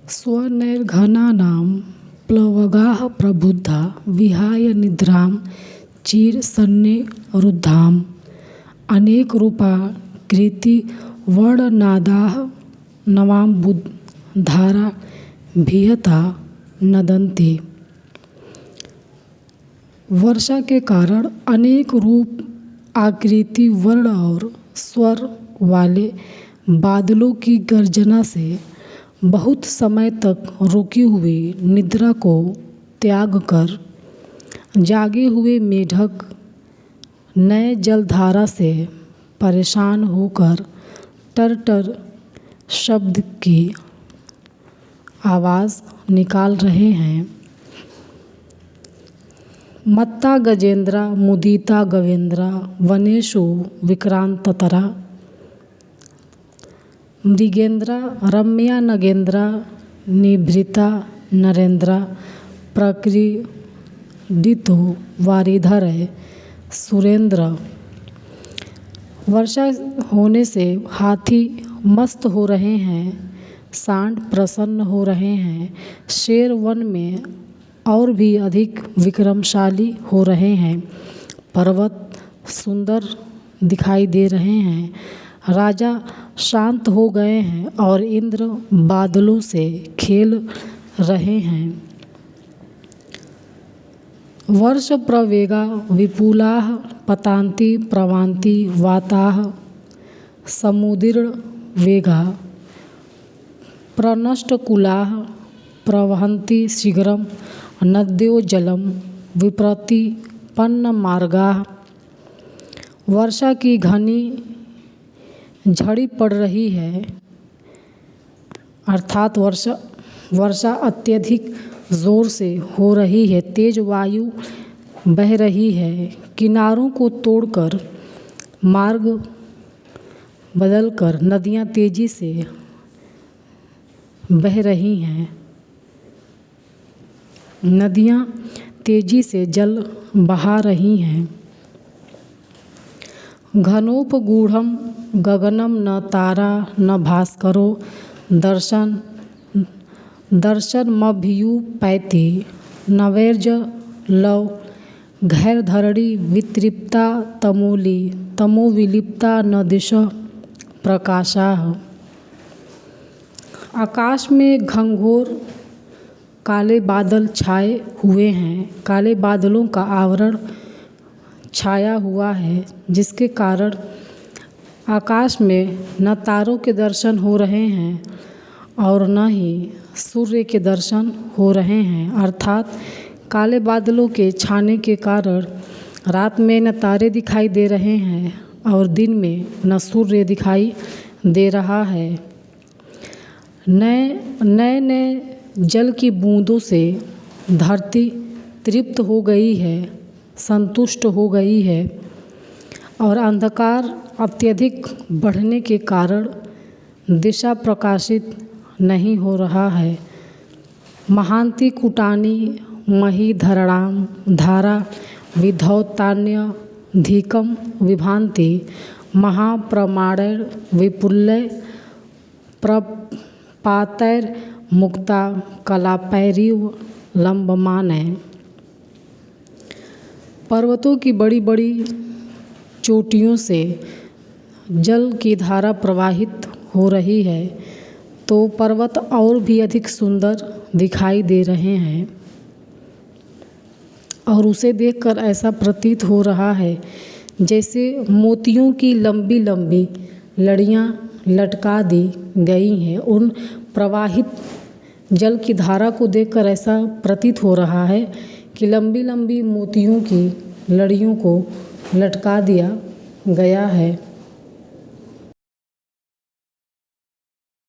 स्वनैर्घनानां प्लवगाः प्रबुद्धा विहाय निद्रां चिरसन्निरुद्धाम् अनेकरूपा कृतिवर्णनादाः नवाम्बुधारा भियता नदन्ति। वर्षा के कारण अनेक रूप, आकृति, वर्ण और स्वर वाले बादलों की गर्जना से बहुत समय तक रुकी हुई निद्रा को त्याग कर जागे हुए मेढक नए जलधारा से परेशान होकर टर-टर शब्द की आवाज़ निकाल रहे हैं। मत्ता गजेंद्रा मुदिता गवेंद्रा वनेषु विक्रांततरा मृगेंद्रा रम्या नगेंद्रा निभृता नरेंद्रा प्रक्रीडितो वारिधर सुरेंद्र। वर्षा होने से हाथी मस्त हो रहे हैं, सांड प्रसन्न हो रहे हैं, शेर वन में और भी अधिक विक्रमशाली हो रहे हैं, पर्वत सुंदर दिखाई दे रहे हैं, राजा शांत हो गए हैं और इंद्र बादलों से खेल रहे हैं। वर्ष प्रवेगा विपुलाः पतान्ति प्रवान्ति वाताः समुद्रवेगा प्रनष्टकुलाः प्रवहन्ति शीघ्रं नद्यो जलं विप्रतिपन्नमार्गाः। वर्षा की घनी झड़ी पड़ रही है, अर्थात वर्षा अत्यधिक ज़ोर से हो रही है, तेज वायु बह रही है, किनारों को तोड़कर मार्ग बदलकर नदियाँ तेजी से बह रही हैं। नदियाँ तेजी से जल बहा रही हैं। घनोपगूढ़ं गगनं न तारा न भास्करो दर्शनमभ्युपैति नवैर्जलौ घैर्धरणी वितृप्ता तमोविलिप्ता न दिशः प्रकाशाः। आकाश में घंघोर काले बादल छाए हुए हैं। काले बादलों का आवरण छाया हुआ है, जिसके कारण आकाश में न तारों के दर्शन हो रहे हैं और न ही सूर्य के दर्शन हो रहे हैं। अर्थात काले बादलों के छाने के कारण रात में न तारे दिखाई दे रहे हैं और दिन में न सूर्य दिखाई दे रहा है। नए जल की बूंदों से धरती तृप्त हो गई है, संतुष्ट हो गई है और अंधकार अत्यधिक बढ़ने के कारण दिशा प्रकाशित नहीं हो रहा है। महांति कुटानी मही धरणां धारा विधौतान्यधिकं विभान्ति महाप्रमाणैर् विपुलैः प्रपातैर्मुक्ता कलापैरिव लंबमानैः। पर्वतों की बड़ी बड़ी चोटियों से जल की धारा प्रवाहित हो रही है, तो पर्वत और भी अधिक सुंदर दिखाई दे रहे हैं और उसे देखकर ऐसा प्रतीत हो रहा है जैसे मोतियों की लंबी लंबी लड़ियां लटका दी गई हैं। उन प्रवाहित जल की धारा को देखकर ऐसा प्रतीत हो रहा है कि लंबी लंबी मोतियों की लड़ियों को लटका दिया गया है।